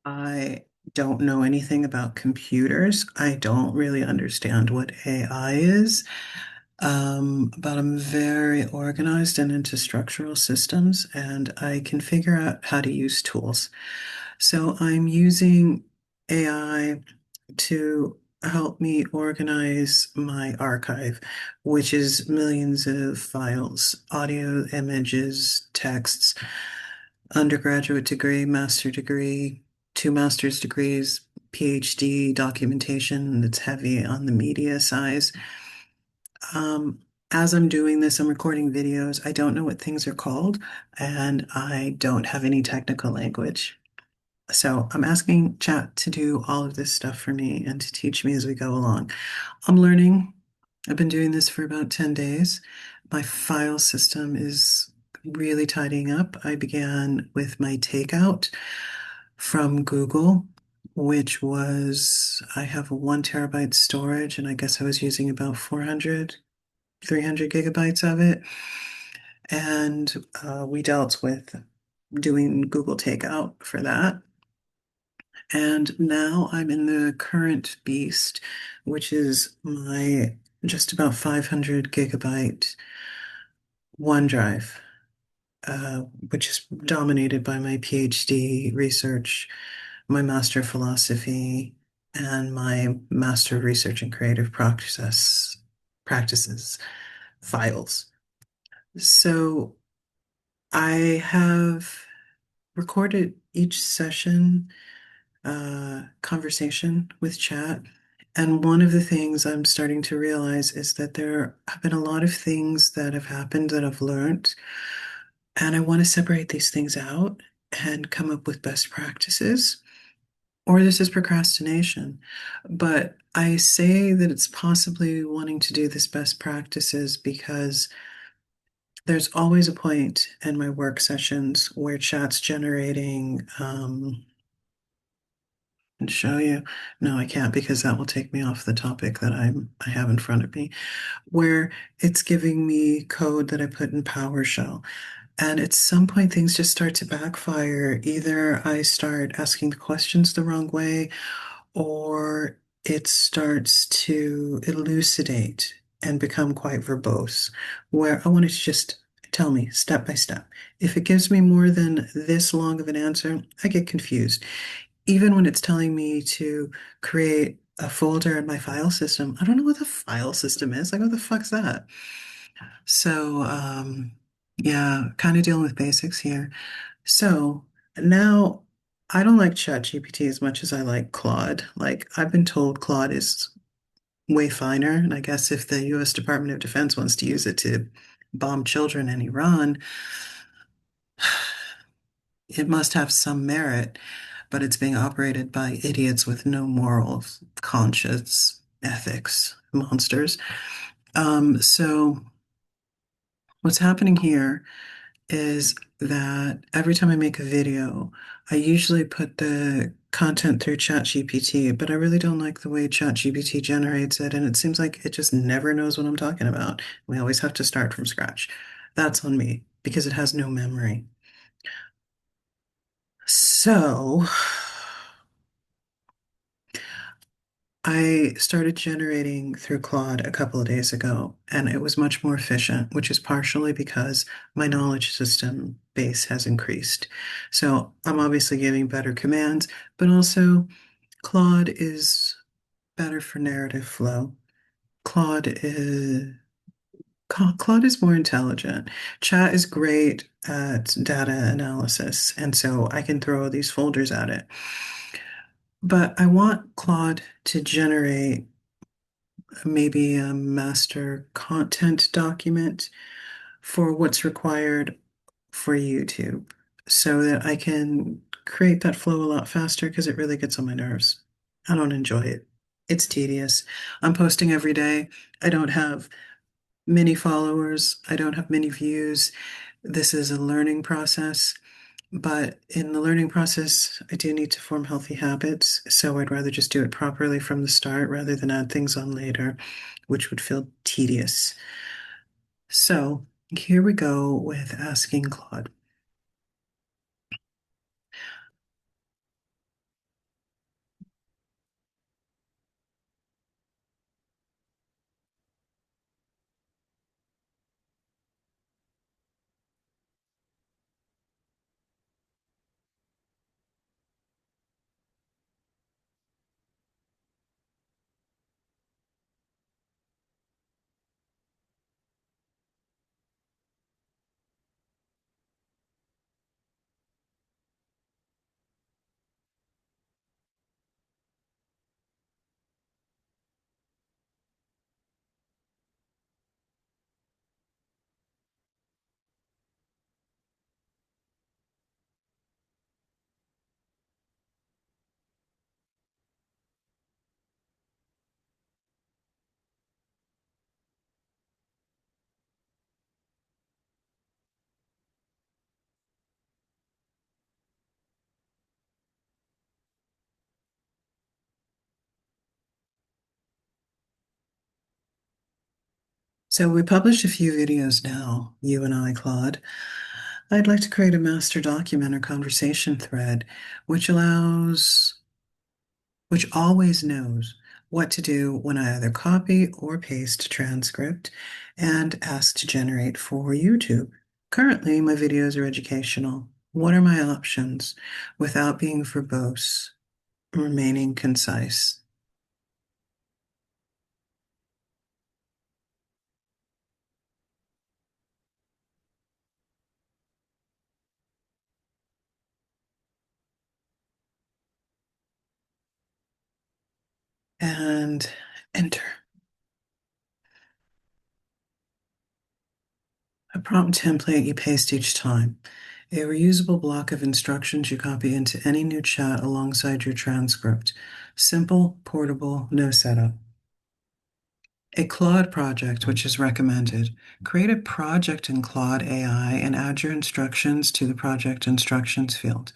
I don't know anything about computers. I don't really understand what AI is, but I'm very organized and into structural systems, and I can figure out how to use tools. So I'm using AI to help me organize my archive, which is millions of files, audio, images, texts, undergraduate degree, master degree, two master's degrees, PhD documentation that's heavy on the media size. Um, as I'm doing this, I'm recording videos. I don't know what things are called, and I don't have any technical language. So I'm asking Chat to do all of this stuff for me and to teach me as we go along. I'm learning. I've been doing this for about 10 days. My file system is really tidying up. I began with my takeout from Google, which was, I have 1 terabyte storage, and I guess I was using about 400, 300 gigabytes of it. And we dealt with doing Google Takeout for that. And now I'm in the current beast, which is my just about 500 gigabyte OneDrive, which is dominated by my PhD research, my master philosophy, and my master research and creative practices files. So I have recorded each session conversation with chat. And one of the things I'm starting to realize is that there have been a lot of things that have happened that I've learned. And I want to separate these things out and come up with best practices. Or this is procrastination. But I say that it's possibly wanting to do this best practices because there's always a point in my work sessions where chat's generating and show you. No, I can't because that will take me off the topic that I have in front of me, where it's giving me code that I put in PowerShell. And at some point, things just start to backfire. Either I start asking the questions the wrong way, or it starts to elucidate and become quite verbose, where I want it to just tell me step by step. If it gives me more than this long of an answer, I get confused. Even when it's telling me to create a folder in my file system, I don't know what the file system is. Like, what the fuck's that? So, yeah, kind of dealing with basics here. So now I don't like ChatGPT as much as I like Claude. Like, I've been told Claude is way finer. And I guess if the US Department of Defense wants to use it to bomb children in Iran, it must have some merit, but it's being operated by idiots with no morals, conscience, ethics, monsters. So what's happening here is that every time I make a video, I usually put the content through ChatGPT, but I really don't like the way ChatGPT generates it, and it seems like it just never knows what I'm talking about. We always have to start from scratch. That's on me because it has no memory. So I started generating through Claude a couple of days ago, and it was much more efficient, which is partially because my knowledge system base has increased. So I'm obviously giving better commands, but also Claude is better for narrative flow. Claude is Claude is more intelligent. Chat is great at data analysis, and so I can throw these folders at it. But I want Claude to generate maybe a master content document for what's required for YouTube so that I can create that flow a lot faster because it really gets on my nerves. I don't enjoy it. It's tedious. I'm posting every day. I don't have many followers. I don't have many views. This is a learning process. But in the learning process, I do need to form healthy habits. So I'd rather just do it properly from the start rather than add things on later, which would feel tedious. So here we go with asking Claude. So we published a few videos now, you and I, Claude. I'd like to create a master document or conversation thread which always knows what to do when I either copy or paste a transcript and ask to generate for YouTube. Currently, my videos are educational. What are my options without being verbose, remaining concise? And enter. A prompt template you paste each time. A reusable block of instructions you copy into any new chat alongside your transcript. Simple, portable, no setup. A Claude project, which is recommended. Create a project in Claude AI and add your instructions to the project instructions field.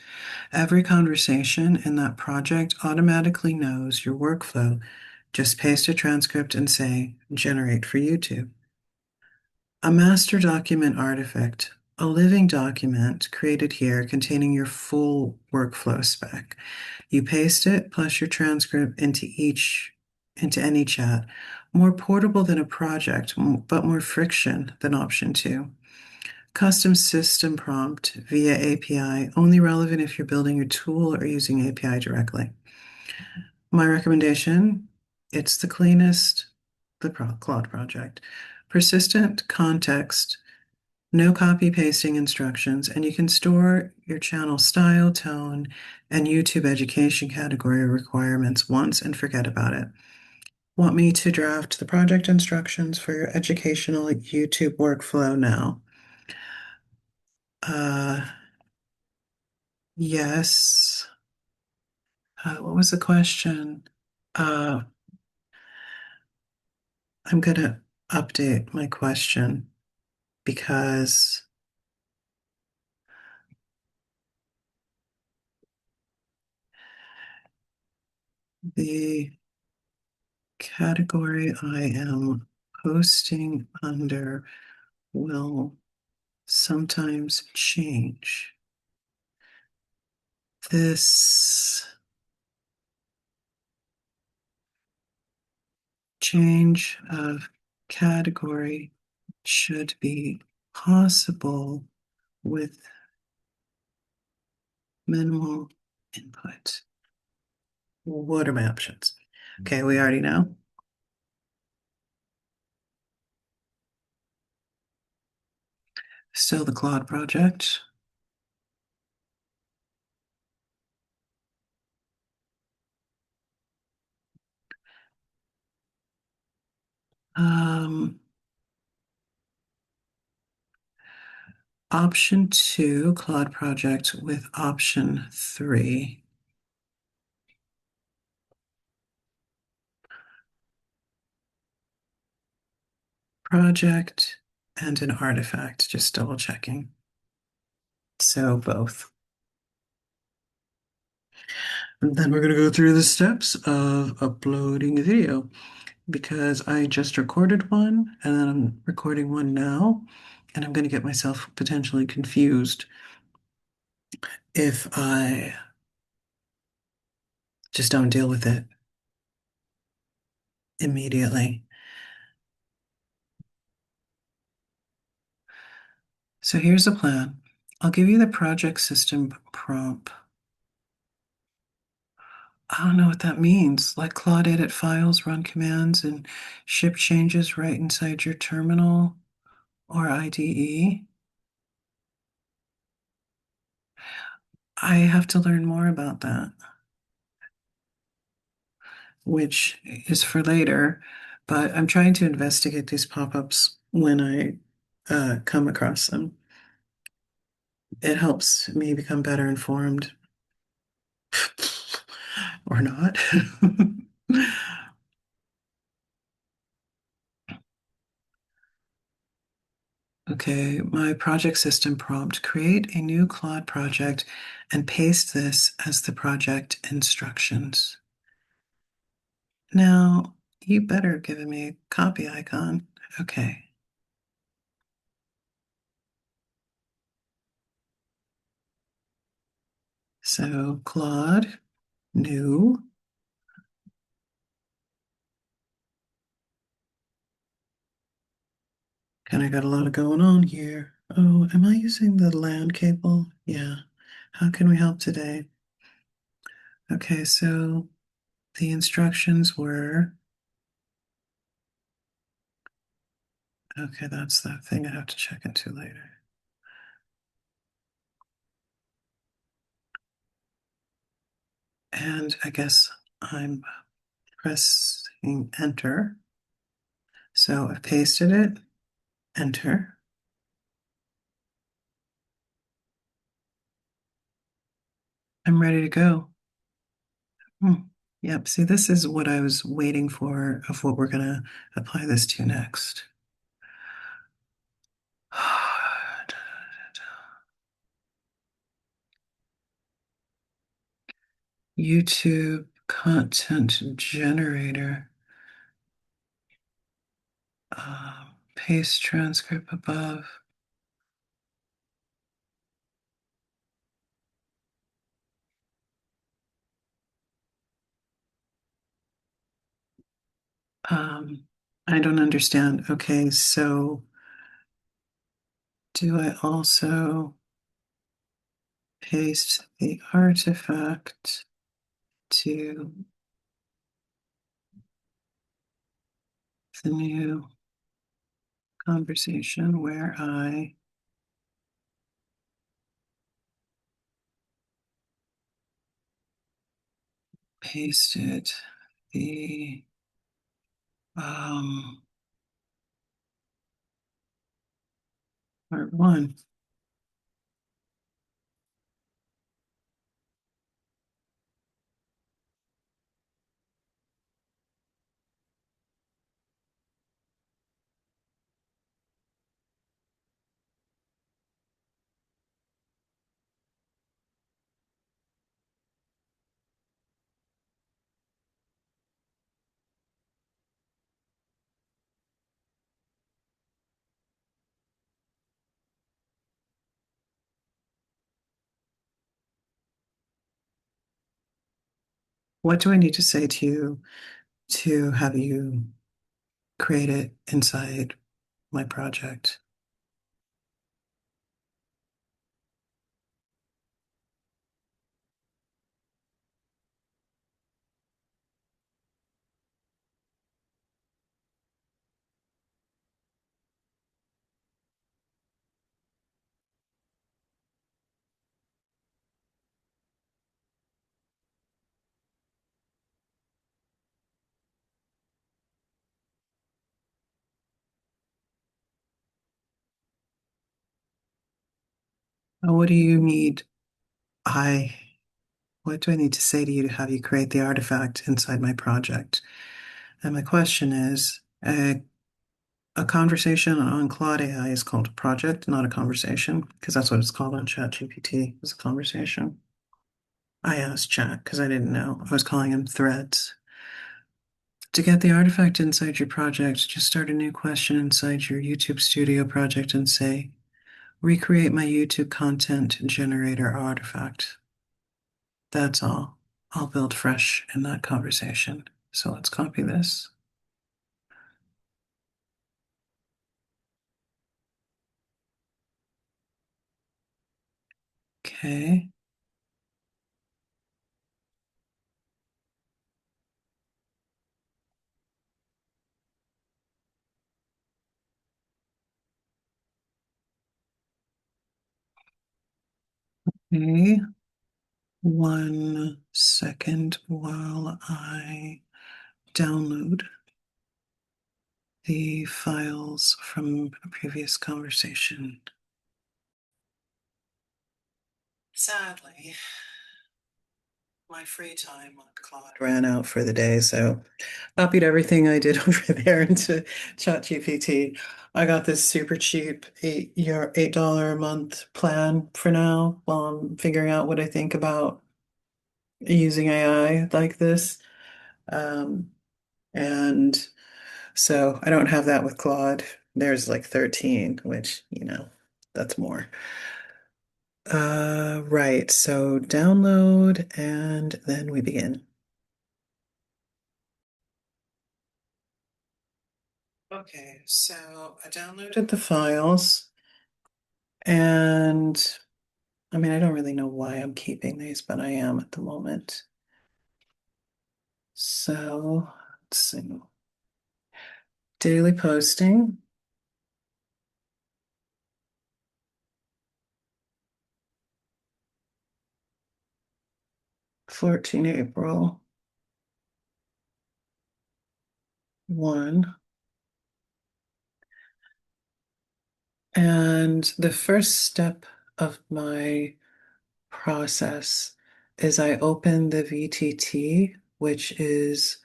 Every conversation in that project automatically knows your workflow. Just paste a transcript and say, generate for YouTube. A master document artifact, a living document created here containing your full workflow spec. You paste it plus your transcript into any chat. More portable than a project, but more friction than option two. Custom system prompt via API, only relevant if you're building a tool or using API directly. My recommendation, it's the cleanest, the Claude project. Persistent context, no copy pasting instructions, and you can store your channel style, tone, and YouTube education category requirements once and forget about it. Want me to draft the project instructions for your educational YouTube workflow now? Uh, yes. What was the question? Uh, I'm gonna update my question because the category I am posting under will sometimes change. This change of category should be possible with minimal input. What are my options? Okay, we already know. Still the Claude project. Um, option two, Claude project with option three. Project and an artifact, just double checking. So both. And then we're going to go through the steps of uploading a video because I just recorded one and then I'm recording one now, and I'm going to get myself potentially confused if I just don't deal with it immediately. So here's the plan. I'll give you the project system prompt. I don't know what that means. Like Claude edit files, run commands, and ship changes right inside your terminal or IDE. I have to learn more about that, which is for later, but I'm trying to investigate these pop-ups when I come across them. It helps me become better informed or not. Okay, my project system prompt, create a new Claude project and paste this as the project instructions. Now, you better give me a copy icon. Okay. So Claude, new, and I got a lot of going on here. Oh, am I using the LAN cable? Yeah. How can we help today? Okay, so the instructions were, okay, that's that thing I have to check into later. And I guess I'm pressing enter. So I pasted it, enter. I'm ready to go. Hmm. Yep, see, this is what I was waiting for of what we're gonna apply this to next. YouTube content generator. Paste transcript above. Um, I don't understand. Okay, so do I also paste the artifact to the new conversation where I pasted the part one? What do I need to say to you to have you create it inside my project? What do you need? I, what do I need to say to you to have you create the artifact inside my project? And my question is, a conversation on Claude AI is called a project, not a conversation, because that's what it's called on ChatGPT, is a conversation. I asked Chat because I didn't know. I was calling him threads. To get the artifact inside your project, just start a new question inside your YouTube Studio project and say, recreate my YouTube content generator artifact. That's all. I'll build fresh in that conversation. So let's copy this. Okay. Okay. 1 second while I download the files from a previous conversation. Sadly, my free time on Claude ran out for the day, so copied everything I did over there into ChatGPT. I got this super cheap $8 a month plan for now while I'm figuring out what I think about using AI like this. Um, and so I don't have that with Claude. There's like 13, which, that's more. Right. So download and then we begin. Okay, so I downloaded the files and I mean, I don't really know why I'm keeping these, but I am at the moment. So let's see. Daily posting, 14 April, 1. And the first step of my process is I open the VTT, which is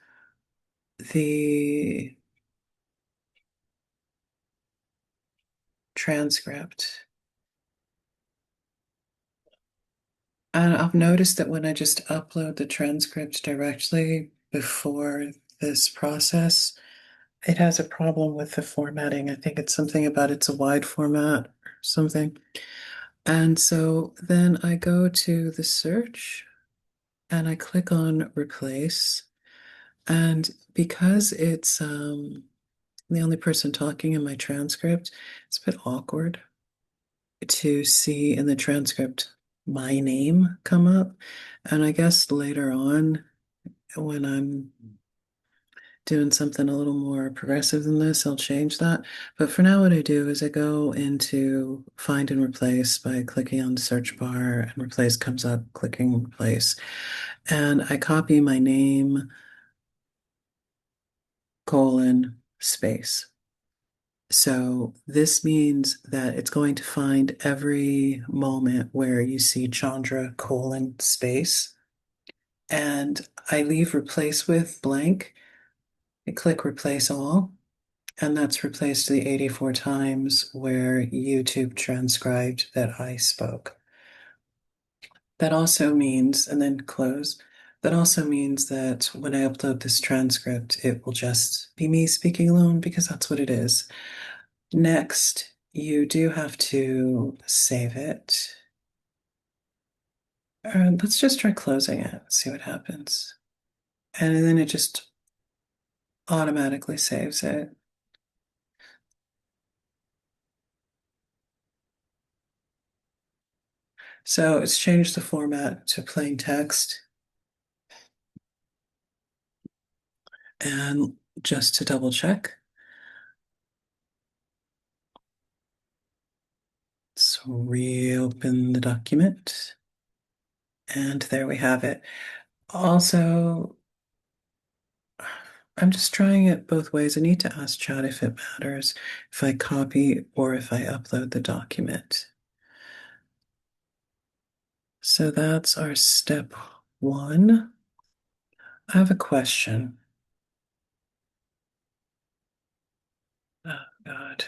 the transcript. And I've noticed that when I just upload the transcript directly before this process, it has a problem with the formatting. I think it's something about it's a wide format or something. And so then I go to the search and I click on replace. And because it's the only person talking in my transcript, it's a bit awkward to see in the transcript my name come up. And I guess later on, when I'm doing something a little more progressive than this, I'll change that. But for now, what I do is I go into find and replace by clicking on the search bar, and replace comes up, clicking replace. And I copy my name, colon, space. So this means that it's going to find every moment where you see Chandra colon space. And I leave replace with blank. I click replace all, and that's replaced the 84 times where YouTube transcribed that I spoke. That also means, and then close, that also means that when I upload this transcript, it will just be me speaking alone because that's what it is. Next, you do have to save it. Let's just try closing it, see what happens. And then it just automatically saves it. So it's changed the format to plain text. And just to double check, let's reopen the document. And there we have it. Also, I'm just trying it both ways. I need to ask Chat if it matters if I copy or if I upload the document. So that's our step 1. I have a question. Oh, God.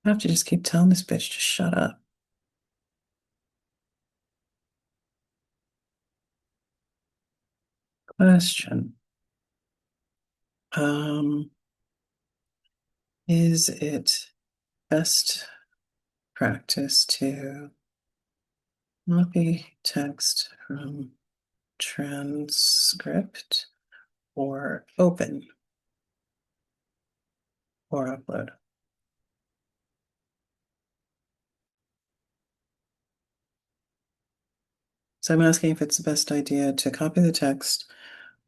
I have to just keep telling this bitch to shut up. Question. Um, is it best practice to copy text from transcript or open or upload? So I'm asking if it's the best idea to copy the text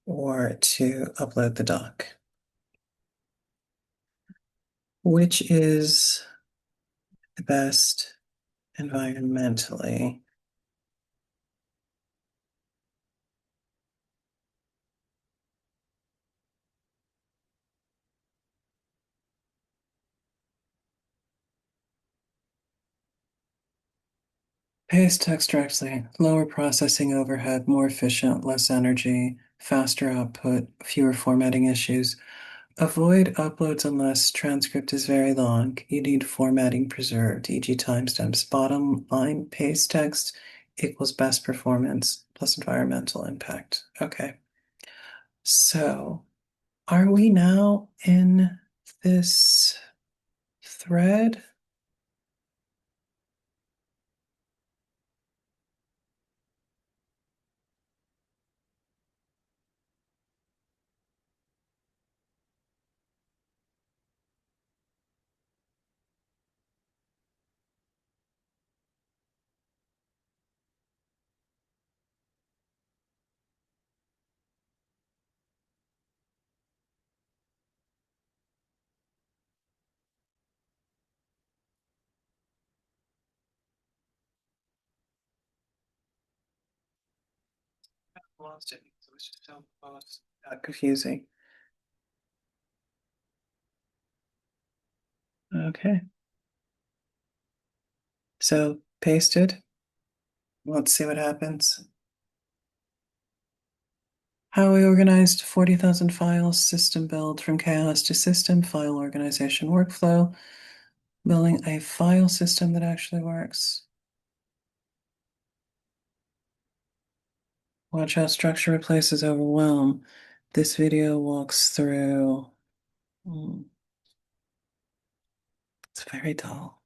or to upload the doc. Which is the best environmentally? Paste text directly, lower processing overhead, more efficient, less energy, faster output, fewer formatting issues. Avoid uploads unless transcript is very long. You need formatting preserved, e.g. timestamps. Bottom line, paste text equals best performance plus environmental impact. Okay. So are we now in this thread? Lost it. It was just so close. Confusing. Okay. So pasted. Let's see what happens. How we organized 40,000 files, system build from chaos to system, file organization workflow, building a file system that actually works. Watch how structure replaces overwhelm. This video walks through. It's very dull.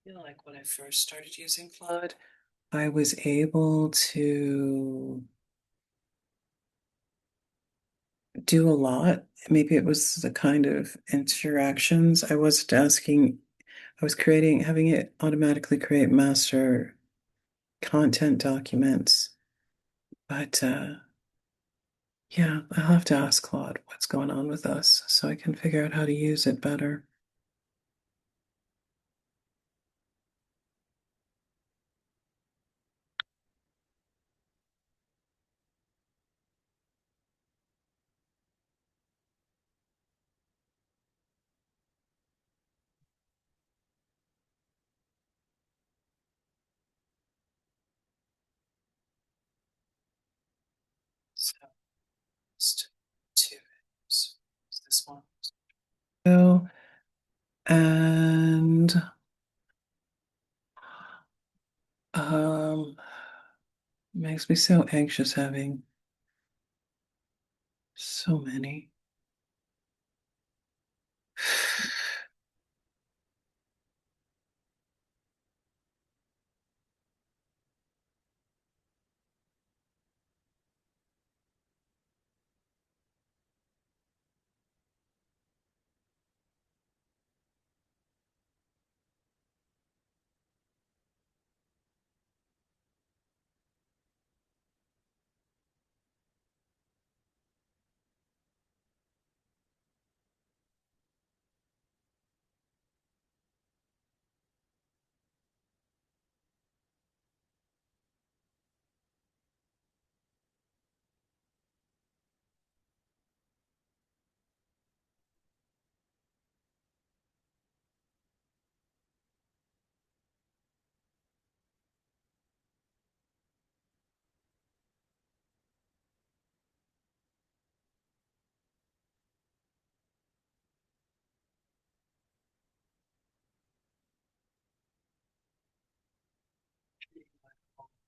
I feel like when I first started using Claude, I was able to do a lot. Maybe it was the kind of interactions I wasn't asking. I was creating, having it automatically create master content documents. But yeah, I'll have to ask Claude what's going on with us so I can figure out how to use it better. So, just two. Is this one? So, and makes me so anxious having So many.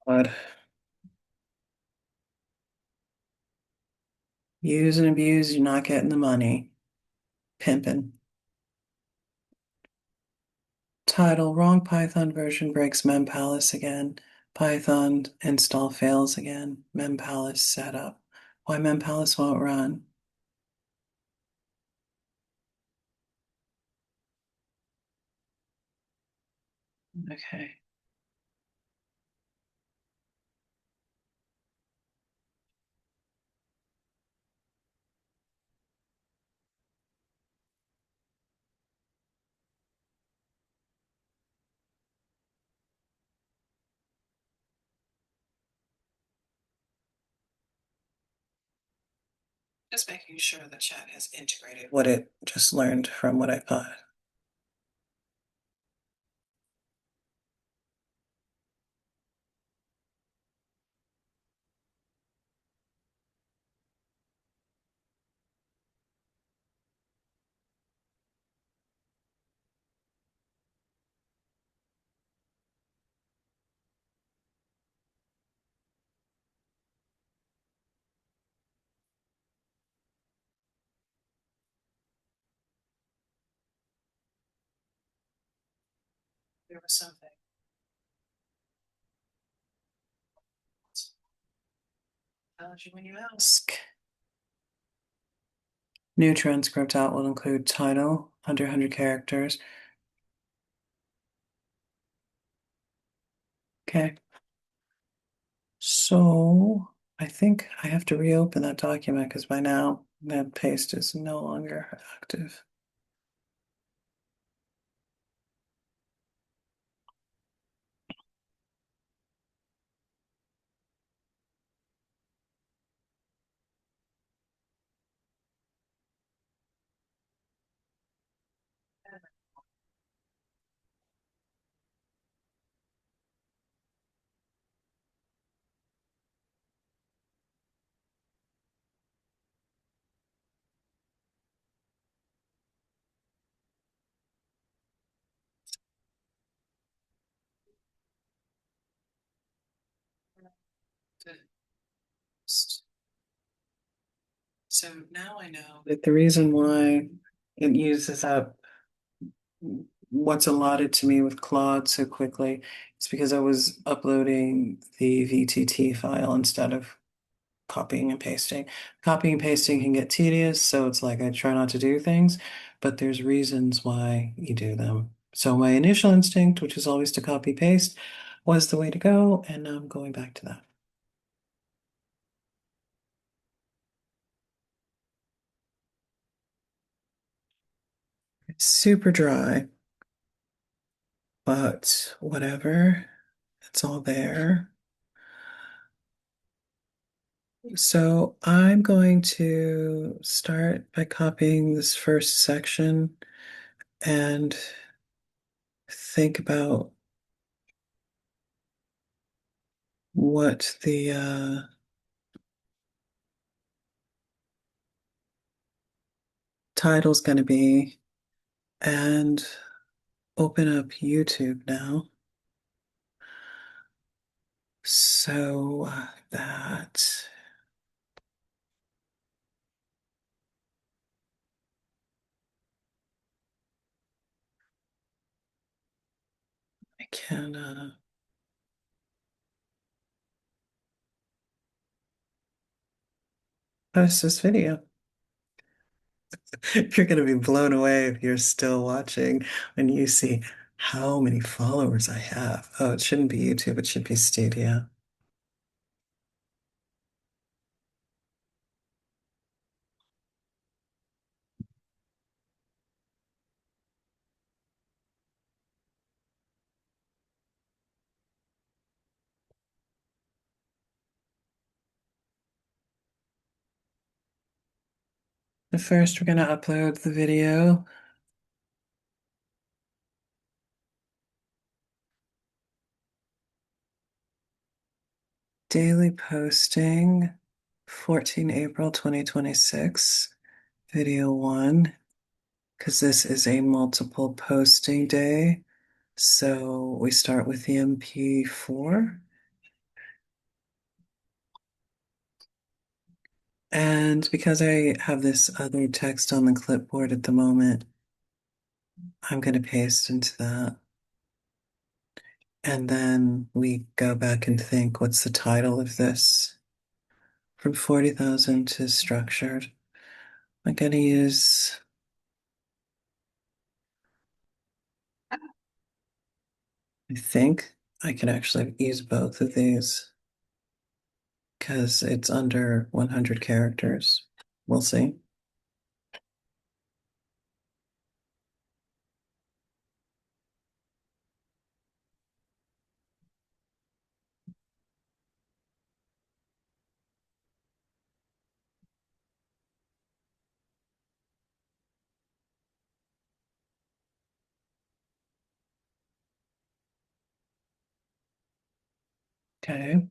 But use and abuse, you're not getting the money. Pimping. Title, wrong Python version breaks mempalace again. Python install fails again. Mempalace setup. Why mempalace won't run? Okay. Just making sure the chat has integrated what it just learned from what I thought. There was something. Tells you when you ask. New transcript out will include title, under 100 characters. Okay. So I think I have to reopen that document because by now that paste is no longer active. So now I know that the reason why it uses up what's allotted to me with Claude so quickly is because I was uploading the VTT file instead of copying and pasting. Copying and pasting can get tedious, so it's like I try not to do things, but there's reasons why you do them. So my initial instinct, which is always to copy paste, was the way to go, and now I'm going back to that. It's super dry, but whatever. It's all there. So I'm going to start by copying this first section and think about what the title's going to be and open up YouTube now. So that can post this video. You're going to be blown away if you're still watching when you see how many followers I have. Oh, it shouldn't be YouTube, it should be Studio. But first, we're going to upload the video. Daily posting, 14 April 2026, video 1, because this is a multiple posting day. So we start with the MP4. And because I have this other text on the clipboard at the moment, I'm going to paste into that. And then we go back and think, what's the title of this? From 40,000 to structured. I'm going to use, I think I can actually use both of these because it's under 100 characters. We'll see. Okay.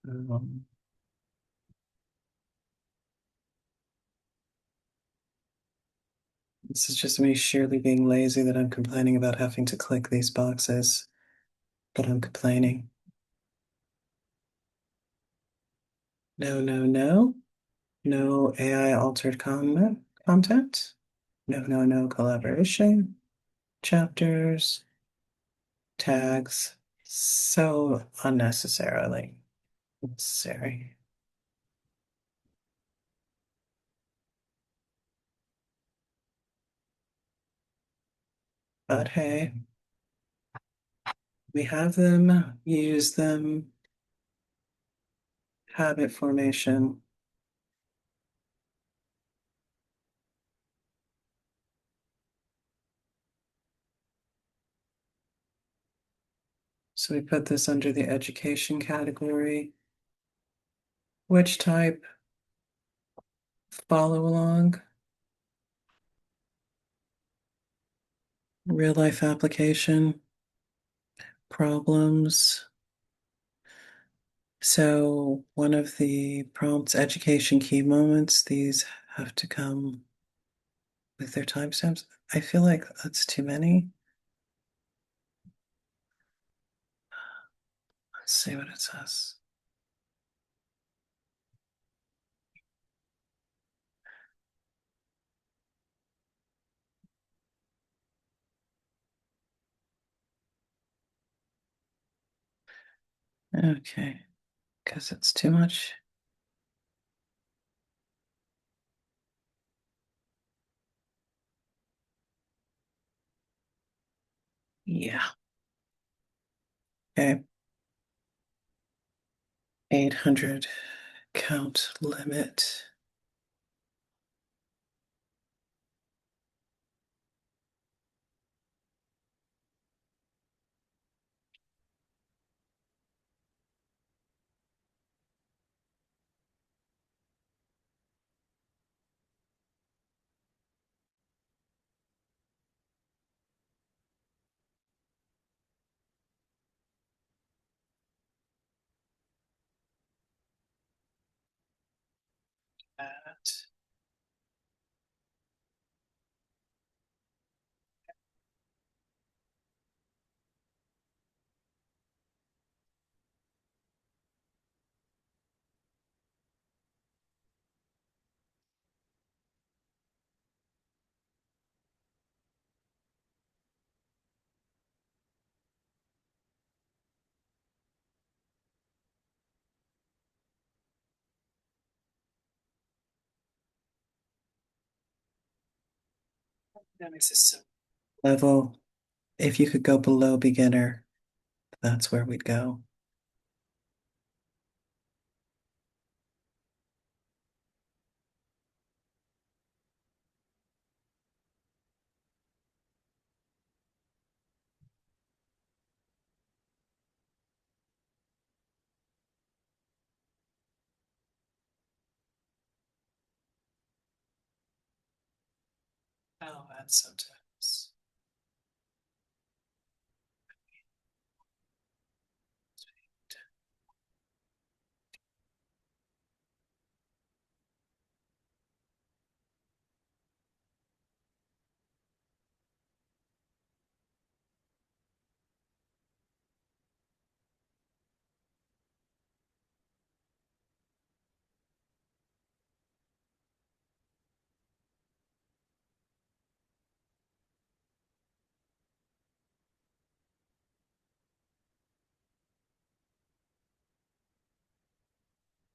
Um, this is just me sheerly being lazy that I'm complaining about having to click these boxes, but I'm complaining. No, no, no. No AI altered content. No, no, no collaboration. Chapters, tags. So unnecessarily necessary. But hey, we have them, use them, habit formation. So we put this under the education category. Which type? Follow along. Real life application. Problems. So one of the prompts, education key moments, these have to come with their timestamps. I feel like that's too many. Let's see what it says. Okay, because it's too much. Yeah. Okay. 800 count limit. That. Dynamics is so level. If you could go below beginner, that's where we'd go. Oh, that's sometimes.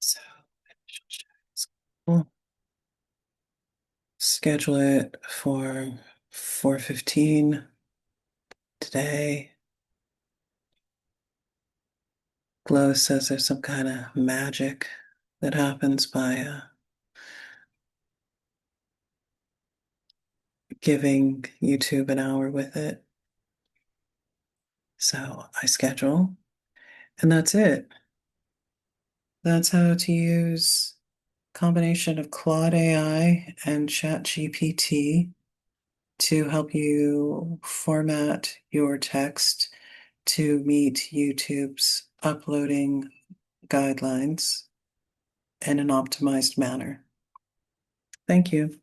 So, we'll schedule it for 4:15 today. Glow says there's some kind of magic that happens by giving YouTube an hour with it. So I schedule, and that's it. That's how to use combination of Claude AI and ChatGPT to help you format your text to meet YouTube's uploading guidelines in an optimized manner. Thank you.